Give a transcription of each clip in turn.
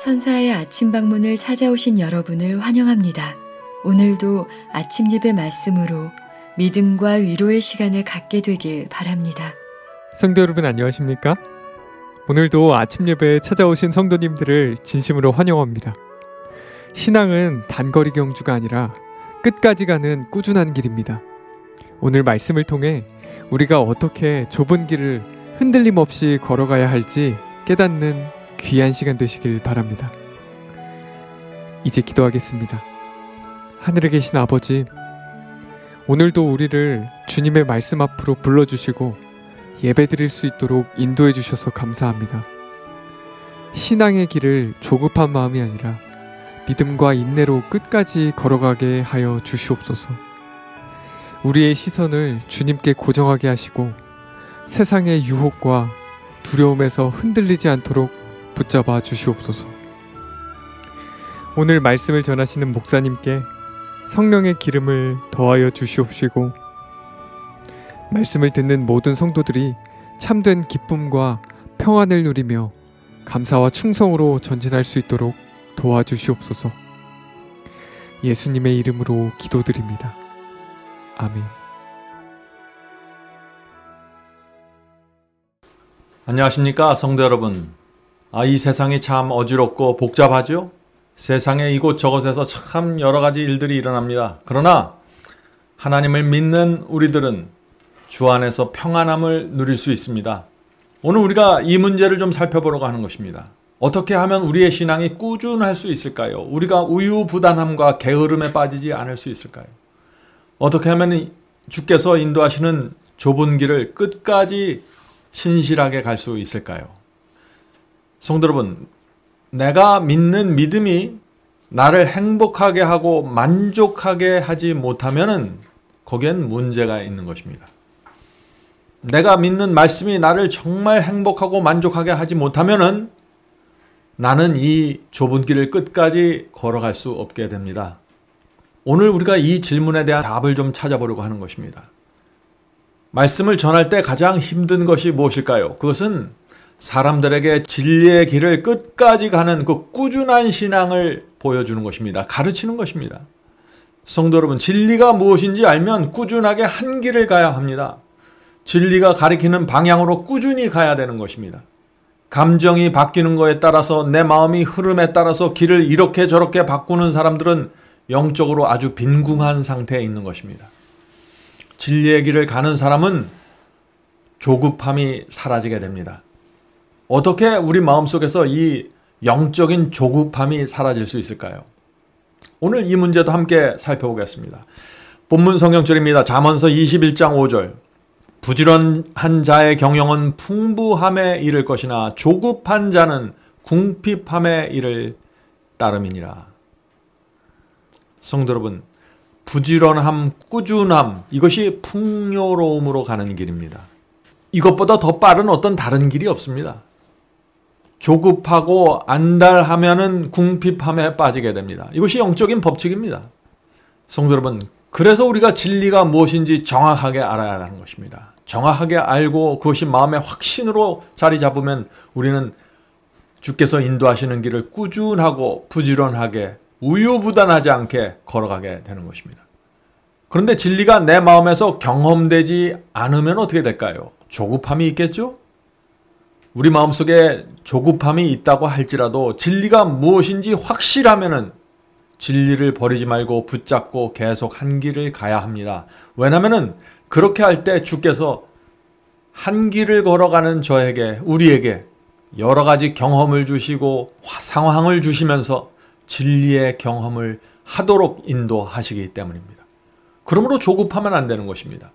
천사의 아침 방문을 찾아오신 여러분을 환영합니다. 오늘도 아침 예배 말씀으로 믿음과 위로의 시간을 갖게 되길 바랍니다. 성도 여러분 안녕하십니까? 오늘도 아침 예배에 찾아오신 성도님들을 진심으로 환영합니다. 신앙은 단거리 경주가 아니라 끝까지 가는 꾸준한 길입니다. 오늘 말씀을 통해 우리가 어떻게 좁은 길을 흔들림 없이 걸어가야 할지 깨닫는 귀한 시간 되시길 바랍니다. 이제 기도하겠습니다. 하늘에 계신 아버지, 오늘도 우리를 주님의 말씀 앞으로 불러주시고 예배드릴 수 있도록 인도해 주셔서 감사합니다. 신앙의 길을 조급한 마음이 아니라 믿음과 인내로 끝까지 걸어가게 하여 주시옵소서. 우리의 시선을 주님께 고정하게 하시고 세상의 유혹과 두려움에서 흔들리지 않도록 붙잡아 주시옵소서. 오늘 말씀을 전하시는 목사님께 성령의 기름을 더하여 주시옵시고 말씀을 듣는 모든 성도들이 참된 기쁨과 평안을 누리며 감사와 충성으로 전진할 수 있도록 도와주시옵소서. 예수님의 이름으로 기도드립니다. 아멘. 안녕하십니까 성도 여러분. 이 세상이 참 어지럽고 복잡하죠? 세상의 이곳저곳에서 참 여러 가지 일들이 일어납니다. 그러나 하나님을 믿는 우리들은 주 안에서 평안함을 누릴 수 있습니다. 오늘 우리가 이 문제를 좀 살펴보려고 하는 것입니다. 어떻게 하면 우리의 신앙이 꾸준할 수 있을까요? 우리가 우유부단함과 게으름에 빠지지 않을 수 있을까요? 어떻게 하면 주께서 인도하시는 좁은 길을 끝까지 신실하게 갈 수 있을까요? 성도 여러분, 내가 믿는 믿음이 나를 행복하게 하고 만족하게 하지 못하면 거기엔 문제가 있는 것입니다. 내가 믿는 말씀이 나를 정말 행복하고 만족하게 하지 못하면 나는 이 좁은 길을 끝까지 걸어갈 수 없게 됩니다. 오늘 우리가 이 질문에 대한 답을 좀 찾아보려고 하는 것입니다. 말씀을 전할 때 가장 힘든 것이 무엇일까요? 그것은 사람들에게 진리의 길을 끝까지 가는 그 꾸준한 신앙을 보여주는 것입니다. 가르치는 것입니다. 성도 여러분, 진리가 무엇인지 알면 꾸준하게 한 길을 가야 합니다. 진리가 가리키는 방향으로 꾸준히 가야 되는 것입니다. 감정이 바뀌는 것에 따라서 내 마음이 흐름에 따라서 길을 이렇게 저렇게 바꾸는 사람들은 영적으로 아주 빈궁한 상태에 있는 것입니다. 진리의 길을 가는 사람은 조급함이 사라지게 됩니다. 어떻게 우리 마음속에서 이 영적인 조급함이 사라질 수 있을까요? 오늘 이 문제도 함께 살펴보겠습니다. 본문 성경절입니다. 잠언서 21장 5절. 부지런한 자의 경영은 풍부함에 이를 것이나 조급한 자는 궁핍함에 이를 따름이니라. 성도 여러분, 부지런함, 꾸준함, 이것이 풍요로움으로 가는 길입니다. 이것보다 더 빠른 어떤 다른 길이 없습니다. 조급하고 안달하면은 궁핍함에 빠지게 됩니다. 이것이 영적인 법칙입니다. 성도 여러분, 그래서 우리가 진리가 무엇인지 정확하게 알아야 하는 것입니다. 정확하게 알고 그것이 마음의 확신으로 자리 잡으면 우리는 주께서 인도하시는 길을 꾸준하고 부지런하게 우유부단하지 않게 걸어가게 되는 것입니다. 그런데 진리가 내 마음에서 경험되지 않으면 어떻게 될까요? 조급함이 있겠죠? 우리 마음속에 조급함이 있다고 할지라도 진리가 무엇인지 확실하면은 진리를 버리지 말고 붙잡고 계속 한 길을 가야 합니다. 왜냐하면은 그렇게 할 때 주께서 한 길을 걸어가는 저에게, 우리에게 여러 가지 경험을 주시고 상황을 주시면서 진리의 경험을 하도록 인도하시기 때문입니다. 그러므로 조급하면 안 되는 것입니다.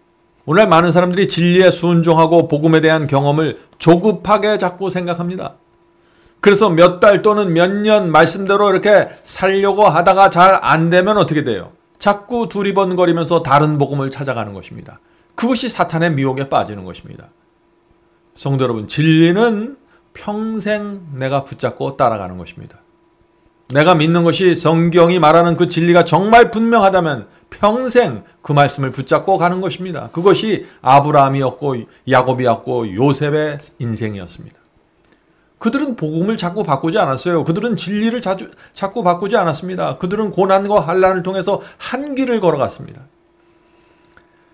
오늘 많은 사람들이 진리에 순종하고 복음에 대한 경험을 조급하게 자꾸 생각합니다. 그래서 몇 달 또는 몇 년 말씀대로 이렇게 살려고 하다가 잘 안 되면 어떻게 돼요? 자꾸 두리번거리면서 다른 복음을 찾아가는 것입니다. 그것이 사탄의 미혹에 빠지는 것입니다. 성도 여러분, 진리는 평생 내가 붙잡고 따라가는 것입니다. 내가 믿는 것이 성경이 말하는 그 진리가 정말 분명하다면 평생 그 말씀을 붙잡고 가는 것입니다. 그것이 아브라함이었고 야곱이었고 요셉의 인생이었습니다. 그들은 복음을 자꾸 바꾸지 않았어요. 그들은 진리를 자꾸 바꾸지 않았습니다. 그들은 고난과 환난을 통해서 한 길을 걸어갔습니다.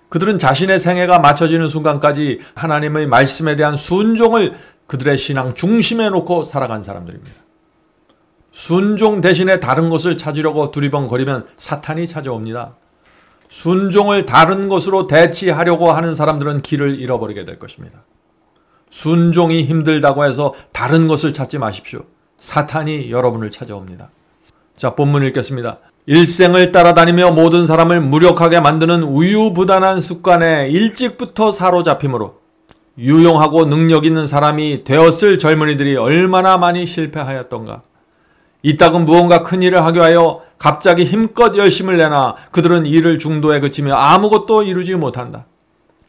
그들은 자신의 생애가 맞춰지는 순간까지 하나님의 말씀에 대한 순종을 그들의 신앙 중심에 놓고 살아간 사람들입니다. 순종 대신에 다른 것을 찾으려고 두리번거리면 사탄이 찾아옵니다. 순종을 다른 것으로 대치하려고 하는 사람들은 길을 잃어버리게 될 것입니다. 순종이 힘들다고 해서 다른 것을 찾지 마십시오. 사탄이 여러분을 찾아옵니다. 자, 본문 읽겠습니다. 일생을 따라다니며 모든 사람을 무력하게 만드는 우유부단한 습관에 일찍부터 사로잡힘으로 유용하고 능력 있는 사람이 되었을 젊은이들이 얼마나 많이 실패하였던가. 이따금 무언가 큰 일을 하기 위하여 갑자기 힘껏 열심을 내나 그들은 일을 중도에 그치며 아무것도 이루지 못한다.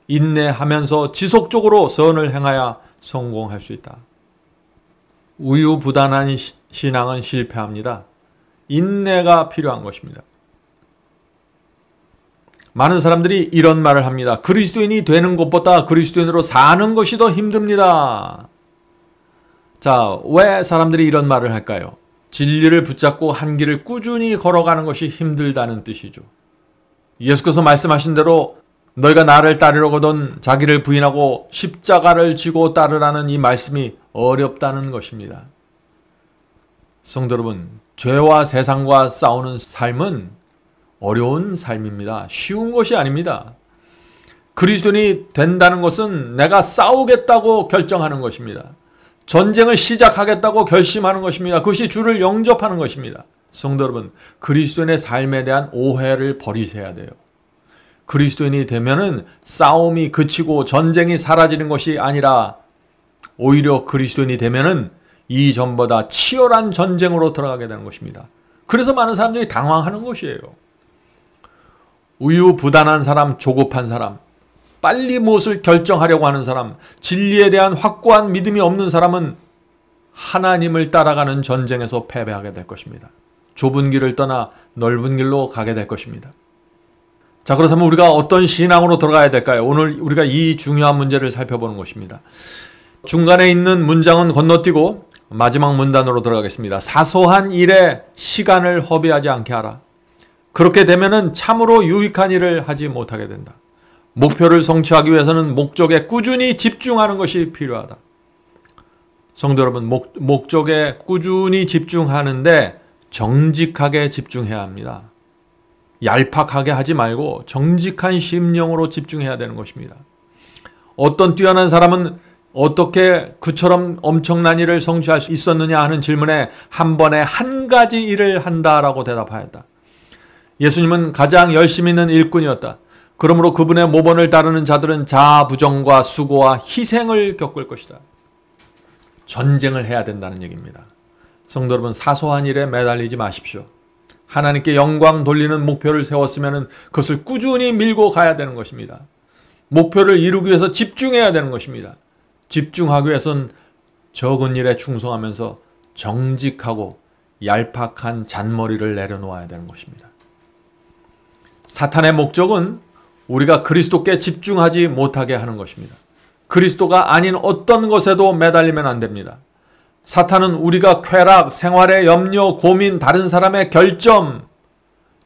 인내하면서 지속적으로 선을 행하여 성공할 수 있다. 우유부단한 신앙은 실패합니다. 인내가 필요한 것입니다. 많은 사람들이 이런 말을 합니다. 그리스도인이 되는 것보다 그리스도인으로 사는 것이 더 힘듭니다. 자, 왜 사람들이 이런 말을 할까요? 진리를 붙잡고 한 길을 꾸준히 걸어가는 것이 힘들다는 뜻이죠. 예수께서 말씀하신 대로 너희가 나를 따르려거든 자기를 부인하고 십자가를 지고 따르라는 이 말씀이 어렵다는 것입니다. 성도 여러분, 죄와 세상과 싸우는 삶은 어려운 삶입니다. 쉬운 것이 아닙니다. 그리스도인이 된다는 것은 내가 싸우겠다고 결정하는 것입니다. 전쟁을 시작하겠다고 결심하는 것입니다. 그것이 주를 영접하는 것입니다. 성도 여러분, 그리스도인의 삶에 대한 오해를 버리셔야 돼요. 그리스도인이 되면은 싸움이 그치고 전쟁이 사라지는 것이 아니라 오히려 그리스도인이 되면은 이전보다 치열한 전쟁으로 들어가게 되는 것입니다. 그래서 많은 사람들이 당황하는 것이에요. 우유부단한 사람, 조급한 사람, 빨리 무엇을 결정하려고 하는 사람, 진리에 대한 확고한 믿음이 없는 사람은 하나님을 따라가는 전쟁에서 패배하게 될 것입니다. 좁은 길을 떠나 넓은 길로 가게 될 것입니다. 자, 그렇다면 우리가 어떤 신앙으로 들어가야 될까요? 오늘 우리가 이 중요한 문제를 살펴보는 것입니다. 중간에 있는 문장은 건너뛰고 마지막 문단으로 들어가겠습니다. 사소한 일에 시간을 허비하지 않게 하라. 그렇게 되면은 참으로 유익한 일을 하지 못하게 된다. 목표를 성취하기 위해서는 목적에 꾸준히 집중하는 것이 필요하다. 성도 여러분, 목적에 꾸준히 집중하는데 정직하게 집중해야 합니다. 얄팍하게 하지 말고 정직한 심령으로 집중해야 되는 것입니다. 어떤 뛰어난 사람은 어떻게 그처럼 엄청난 일을 성취할 수 있었느냐 하는 질문에 한 번에 한 가지 일을 한다라고 대답하였다. 예수님은 가장 열심히 있는 일꾼이었다. 그러므로 그분의 모본을 따르는 자들은 자아부정과 수고와 희생을 겪을 것이다. 전쟁을 해야 된다는 얘기입니다. 성도 여러분, 사소한 일에 매달리지 마십시오. 하나님께 영광 돌리는 목표를 세웠으면 그것을 꾸준히 밀고 가야 되는 것입니다. 목표를 이루기 위해서 집중해야 되는 것입니다. 집중하기 위해서는 적은 일에 충성하면서 정직하고 얄팍한 잔머리를 내려놓아야 되는 것입니다. 사탄의 목적은 우리가 그리스도께 집중하지 못하게 하는 것입니다. 그리스도가 아닌 어떤 것에도 매달리면 안 됩니다. 사탄은 우리가 쾌락, 생활의 염려, 고민, 다른 사람의 결점,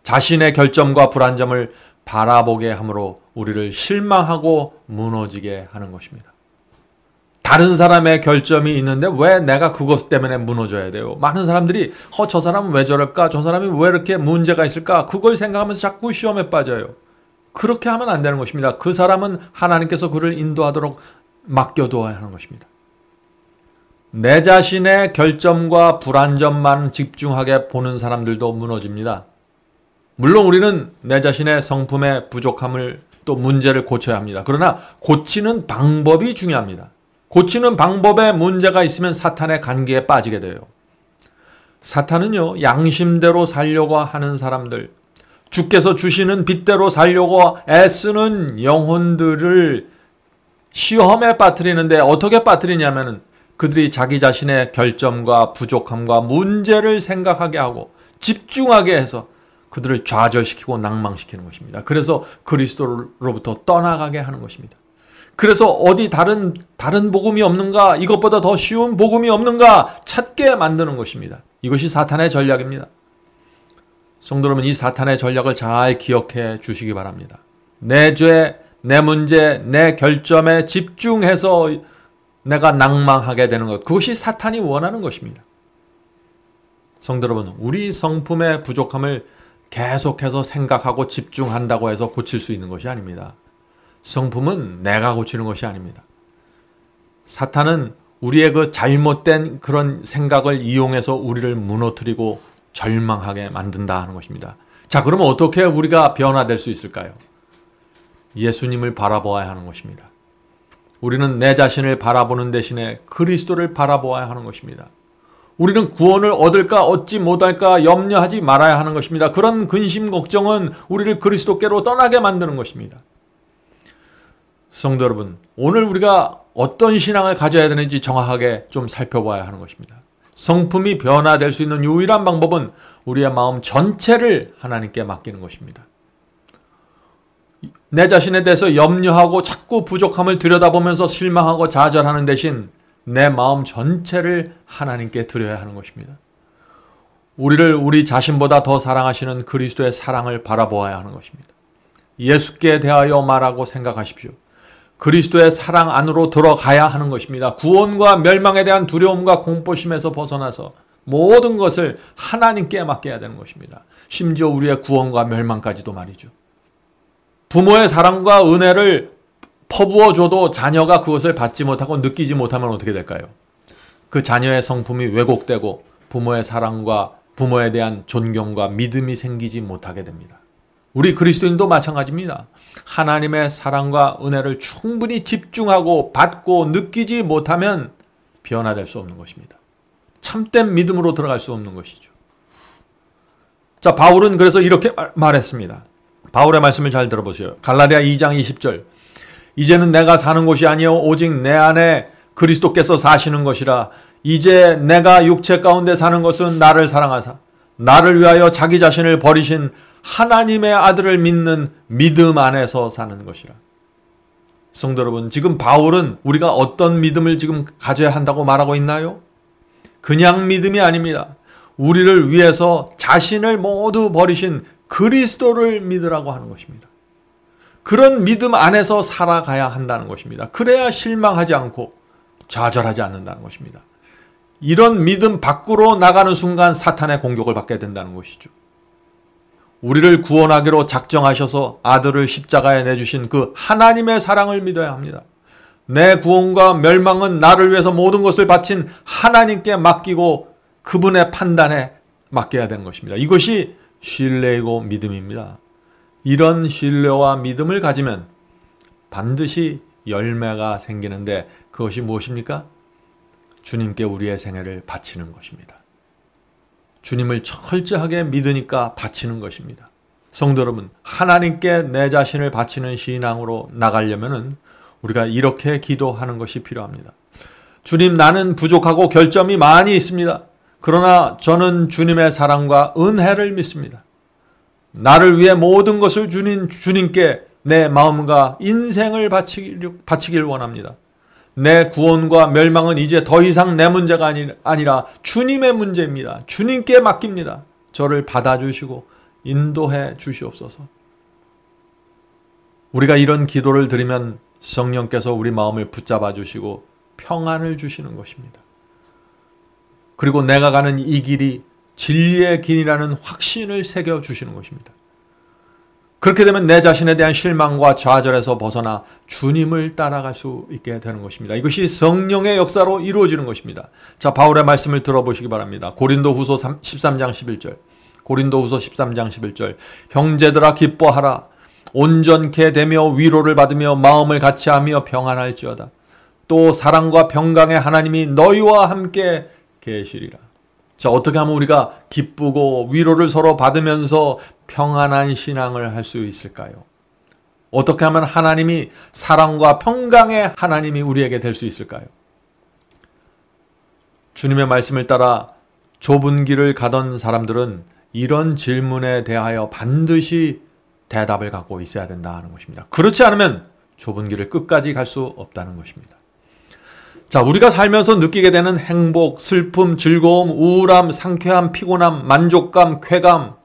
자신의 결점과 불안점을 바라보게 함으로 우리를 실망하고 무너지게 하는 것입니다. 다른 사람의 결점이 있는데 왜 내가 그것 때문에 무너져야 돼요? 많은 사람들이 저 사람은 왜 저럴까? 저 사람이 왜 이렇게 문제가 있을까? 그걸 생각하면서 자꾸 시험에 빠져요. 그렇게 하면 안 되는 것입니다. 그 사람은 하나님께서 그를 인도하도록 맡겨둬야 하는 것입니다. 내 자신의 결점과 불안점만 집중하게 보는 사람들도 무너집니다. 물론 우리는 내 자신의 성품의 부족함을 또 문제를 고쳐야 합니다. 그러나 고치는 방법이 중요합니다. 고치는 방법에 문제가 있으면 사탄의 관계에 빠지게 돼요. 사탄은요, 양심대로 살려고 하는 사람들, 주께서 주시는 빛대로 살려고 애쓰는 영혼들을 시험에 빠뜨리는데 어떻게 빠뜨리냐면은 그들이 자기 자신의 결점과 부족함과 문제를 생각하게 하고 집중하게 해서 그들을 좌절시키고 낭망시키는 것입니다. 그래서 그리스도로부터 떠나가게 하는 것입니다. 그래서 어디 다른 복음이 없는가, 이것보다 더 쉬운 복음이 없는가 찾게 만드는 것입니다. 이것이 사탄의 전략입니다. 성도 여러분, 이 사탄의 전략을 잘 기억해 주시기 바랍니다. 내 죄, 내 문제, 내 결점에 집중해서 내가 낭망하게 되는 것, 그것이 사탄이 원하는 것입니다. 성도 여러분, 우리 성품의 부족함을 계속해서 생각하고 집중한다고 해서 고칠 수 있는 것이 아닙니다. 성품은 내가 고치는 것이 아닙니다. 사탄은 우리의 그 잘못된 그런 생각을 이용해서 우리를 무너뜨리고 절망하게 만든다 하는 것입니다. 자, 그러면 어떻게 우리가 변화될 수 있을까요? 예수님을 바라보아야 하는 것입니다. 우리는 내 자신을 바라보는 대신에 그리스도를 바라보아야 하는 것입니다. 우리는 구원을 얻을까 얻지 못할까 염려하지 말아야 하는 것입니다. 그런 근심 걱정은 우리를 그리스도께로 떠나게 만드는 것입니다. 성도 여러분, 오늘 우리가 어떤 신앙을 가져야 되는지 정확하게 좀 살펴봐야 하는 것입니다. 성품이 변화될 수 있는 유일한 방법은 우리의 마음 전체를 하나님께 맡기는 것입니다. 내 자신에 대해서 염려하고 자꾸 부족함을 들여다보면서 실망하고 좌절하는 대신 내 마음 전체를 하나님께 드려야 하는 것입니다. 우리를 우리 자신보다 더 사랑하시는 그리스도의 사랑을 바라보아야 하는 것입니다. 예수께 대하여 말하고 생각하십시오. 그리스도의 사랑 안으로 들어가야 하는 것입니다. 구원과 멸망에 대한 두려움과 공포심에서 벗어나서 모든 것을 하나님께 맡겨야 되는 것입니다. 심지어 우리의 구원과 멸망까지도 말이죠. 부모의 사랑과 은혜를 퍼부어줘도 자녀가 그것을 받지 못하고 느끼지 못하면 어떻게 될까요? 그 자녀의 성품이 왜곡되고 부모의 사랑과 부모에 대한 존경과 믿음이 생기지 못하게 됩니다. 우리 그리스도인도 마찬가지입니다. 하나님의 사랑과 은혜를 충분히 집중하고 받고 느끼지 못하면 변화될 수 없는 것입니다. 참된 믿음으로 들어갈 수 없는 것이죠. 자, 바울은 그래서 이렇게 말했습니다. 바울의 말씀을 잘 들어보세요. 갈라디아 2장 20절. 이제는 내가 사는 것이 아니요 오직 내 안에 그리스도께서 사시는 것이라. 이제 내가 육체 가운데 사는 것은 나를 사랑하사 나를 위하여 자기 자신을 버리신 하나님의 아들을 믿는 믿음 안에서 사는 것이라. 성도 여러분, 지금 바울은 우리가 어떤 믿음을 지금 가져야 한다고 말하고 있나요? 그냥 믿음이 아닙니다. 우리를 위해서 자신을 모두 버리신 그리스도를 믿으라고 하는 것입니다. 그런 믿음 안에서 살아가야 한다는 것입니다. 그래야 실망하지 않고 좌절하지 않는다는 것입니다. 이런 믿음 밖으로 나가는 순간 사탄의 공격을 받게 된다는 것이죠. 우리를 구원하기로 작정하셔서 아들을 십자가에 내주신 그 하나님의 사랑을 믿어야 합니다. 내 구원과 멸망은 나를 위해서 모든 것을 바친 하나님께 맡기고 그분의 판단에 맡겨야 되는 것입니다. 이것이 신뢰이고 믿음입니다. 이런 신뢰와 믿음을 가지면 반드시 열매가 생기는데 그것이 무엇입니까? 주님께 우리의 생애를 바치는 것입니다. 주님을 철저하게 믿으니까 바치는 것입니다. 성도 여러분, 하나님께 내 자신을 바치는 신앙으로 나가려면 우리가 이렇게 기도하는 것이 필요합니다. 주님, 나는 부족하고 결점이 많이 있습니다. 그러나 저는 주님의 사랑과 은혜를 믿습니다. 나를 위해 모든 것을 주nin 주님께 내 마음과 인생을 바치길 원합니다. 내 구원과 멸망은 이제 더 이상 내 문제가 아니라 주님의 문제입니다. 주님께 맡깁니다. 저를 받아주시고 인도해 주시옵소서. 우리가 이런 기도를 드리면 성령께서 우리 마음을 붙잡아 주시고 평안을 주시는 것입니다. 그리고 내가 가는 이 길이 진리의 길이라는 확신을 새겨 주시는 것입니다. 그렇게 되면 내 자신에 대한 실망과 좌절에서 벗어나 주님을 따라갈 수 있게 되는 것입니다. 이것이 성령의 역사로 이루어지는 것입니다. 자, 바울의 말씀을 들어보시기 바랍니다. 고린도후서 13장 11절. 고린도후서 13장 11절. 형제들아 기뻐하라. 온전케 되며 위로를 받으며 마음을 같이하며 평안할지어다. 또 사랑과 평강의 하나님이 너희와 함께 계시리라. 자, 어떻게 하면 우리가 기쁘고 위로를 서로 받으면서 평안한 신앙을 할 수 있을까요? 어떻게 하면 하나님이 사랑과 평강의 하나님이 우리에게 될 수 있을까요? 주님의 말씀을 따라 좁은 길을 가던 사람들은 이런 질문에 대하여 반드시 대답을 갖고 있어야 된다 하는 것입니다. 그렇지 않으면 좁은 길을 끝까지 갈 수 없다는 것입니다. 자, 우리가 살면서 느끼게 되는 행복, 슬픔, 즐거움, 우울함, 상쾌함, 피곤함, 만족감, 쾌감,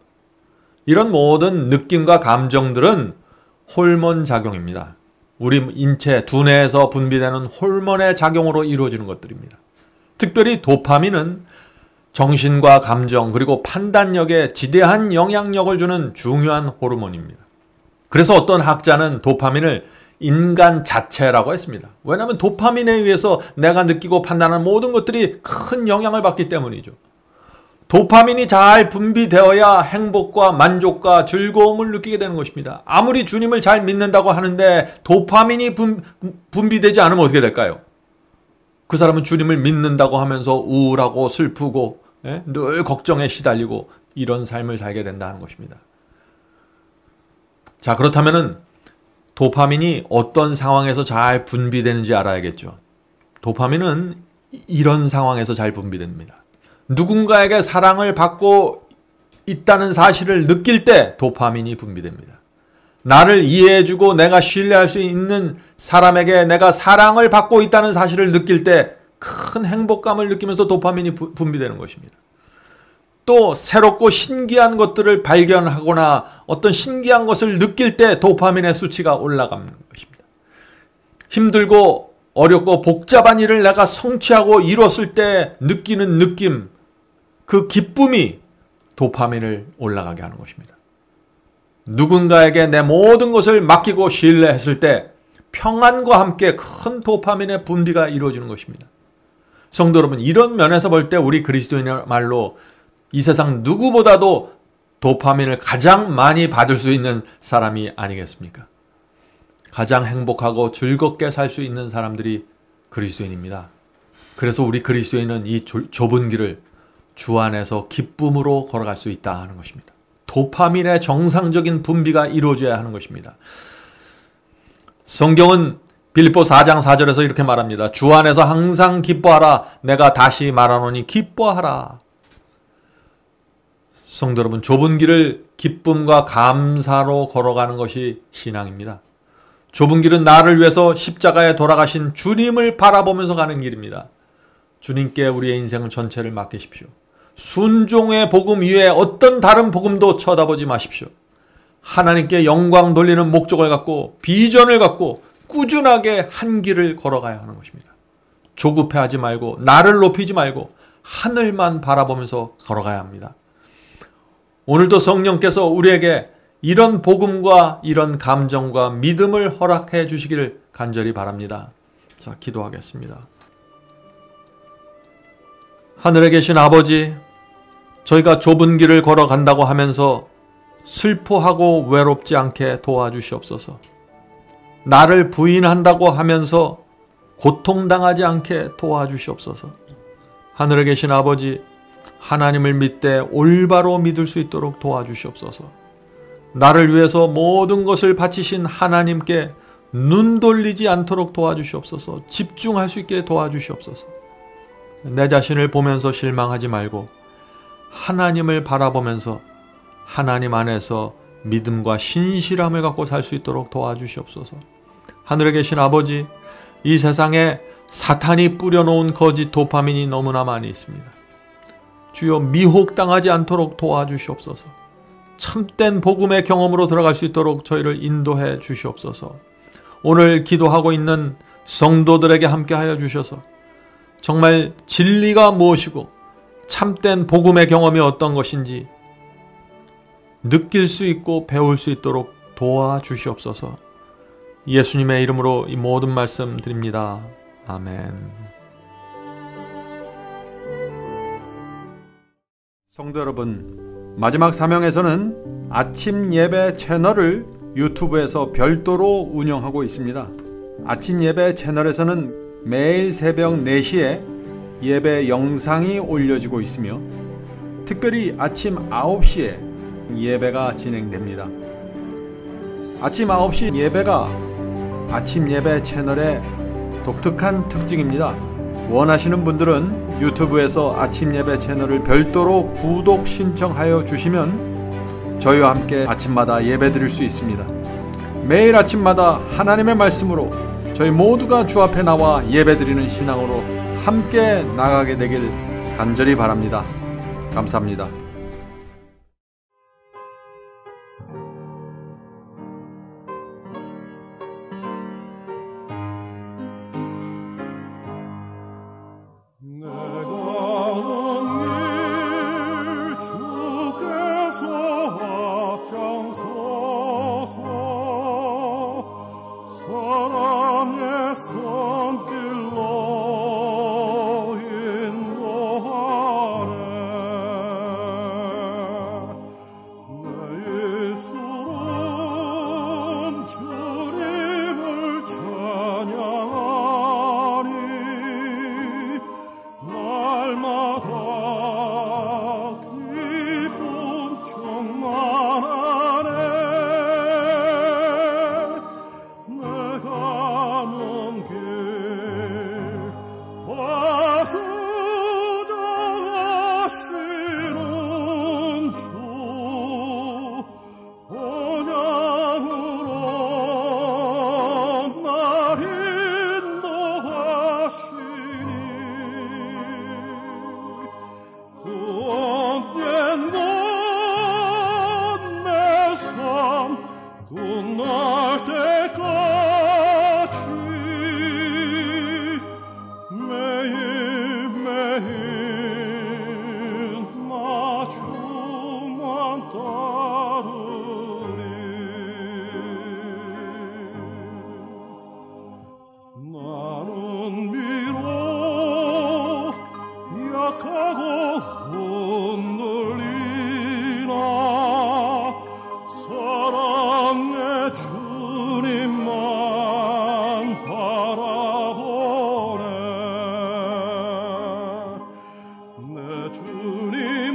이런 모든 느낌과 감정들은 호르몬 작용입니다. 우리 인체, 두뇌에서 분비되는 호르몬의 작용으로 이루어지는 것들입니다. 특별히 도파민은 정신과 감정 그리고 판단력에 지대한 영향력을 주는 중요한 호르몬입니다. 그래서 어떤 학자는 도파민을 인간 자체라고 했습니다. 왜냐하면 도파민에 의해서 내가 느끼고 판단하는 모든 것들이 큰 영향을 받기 때문이죠. 도파민이 잘 분비되어야 행복과 만족과 즐거움을 느끼게 되는 것입니다. 아무리 주님을 잘 믿는다고 하는데 도파민이 분비되지 않으면 어떻게 될까요? 그 사람은 주님을 믿는다고 하면서 우울하고 슬프고 늘 걱정에 시달리고 이런 삶을 살게 된다는 것입니다. 자, 그렇다면은 도파민이 어떤 상황에서 잘 분비되는지 알아야겠죠. 도파민은 이런 상황에서 잘 분비됩니다. 누군가에게 사랑을 받고 있다는 사실을 느낄 때 도파민이 분비됩니다. 나를 이해해주고 내가 신뢰할 수 있는 사람에게 내가 사랑을 받고 있다는 사실을 느낄 때 큰 행복감을 느끼면서 도파민이 분비되는 것입니다. 또 새롭고 신기한 것들을 발견하거나 어떤 신기한 것을 느낄 때 도파민의 수치가 올라가는 것입니다. 힘들고 어렵고 복잡한 일을 내가 성취하고 이뤘을 때 느끼는 느낌, 그 기쁨이 도파민을 올라가게 하는 것입니다. 누군가에게 내 모든 것을 맡기고 신뢰했을 때 평안과 함께 큰 도파민의 분비가 이루어지는 것입니다. 성도 여러분, 이런 면에서 볼 때 우리 그리스도인이야말로 이 세상 누구보다도 도파민을 가장 많이 받을 수 있는 사람이 아니겠습니까? 가장 행복하고 즐겁게 살 수 있는 사람들이 그리스도인입니다. 그래서 우리 그리스도인은 이 좁은 길을 주 안에서 기쁨으로 걸어갈 수 있다 하는 것입니다. 도파민의 정상적인 분비가 이루어져야 하는 것입니다. 성경은 빌립보 4장 4절에서 이렇게 말합니다. 주 안에서 항상 기뻐하라. 내가 다시 말하노니 기뻐하라. 성도 여러분, 좁은 길을 기쁨과 감사로 걸어가는 것이 신앙입니다. 좁은 길은 나를 위해서 십자가에 돌아가신 주님을 바라보면서 가는 길입니다. 주님께 우리의 인생 전체를 맡기십시오. 순종의 복음 이외에 어떤 다른 복음도 쳐다보지 마십시오. 하나님께 영광 돌리는 목적을 갖고 비전을 갖고 꾸준하게 한 길을 걸어가야 하는 것입니다. 조급해하지 말고 나를 높이지 말고 하늘만 바라보면서 걸어가야 합니다. 오늘도 성령께서 우리에게 이런 복음과 이런 감정과 믿음을 허락해 주시기를 간절히 바랍니다. 자, 기도하겠습니다. 하늘에 계신 아버지, 저희가 좁은 길을 걸어간다고 하면서 슬퍼하고 외롭지 않게 도와주시옵소서. 나를 부인한다고 하면서 고통당하지 않게 도와주시옵소서. 하늘에 계신 아버지, 하나님을 믿되 올바로 믿을 수 있도록 도와주시옵소서. 나를 위해서 모든 것을 바치신 하나님께 눈 돌리지 않도록 도와주시옵소서. 집중할 수 있게 도와주시옵소서. 내 자신을 보면서 실망하지 말고 하나님을 바라보면서 하나님 안에서 믿음과 신실함을 갖고 살 수 있도록 도와주시옵소서. 하늘에 계신 아버지, 이 세상에 사탄이 뿌려놓은 거짓 도파민이 너무나 많이 있습니다. 주여, 미혹당하지 않도록 도와주시옵소서. 참된 복음의 경험으로 들어갈 수 있도록 저희를 인도해 주시옵소서. 오늘 기도하고 있는 성도들에게 함께하여 주셔서 정말 진리가 무엇이고 참된 복음의 경험이 어떤 것인지 느낄 수 있고 배울 수 있도록 도와주시옵소서. 예수님의 이름으로 이 모든 말씀 드립니다. 아멘. 성도 여러분, 마지막 사명에서는 아침 예배 채널을 유튜브에서 별도로 운영하고 있습니다. 아침 예배 채널에서는 매일 새벽 4시에 예배 영상이 올려지고 있으며 특별히 아침 9시에 예배가 진행됩니다. 아침 9시 예배가 아침 예배 채널의 독특한 특징입니다. 원하시는 분들은 유튜브에서 아침 예배 채널을 별도로 구독 신청하여 주시면 저희와 함께 아침마다 예배 드릴 수 있습니다. 매일 아침마다 하나님의 말씀으로 저희 모두가 주 앞에 나와 예배드리는 신앙으로 함께 나가게 되길 간절히 바랍니다. 감사합니다. 주님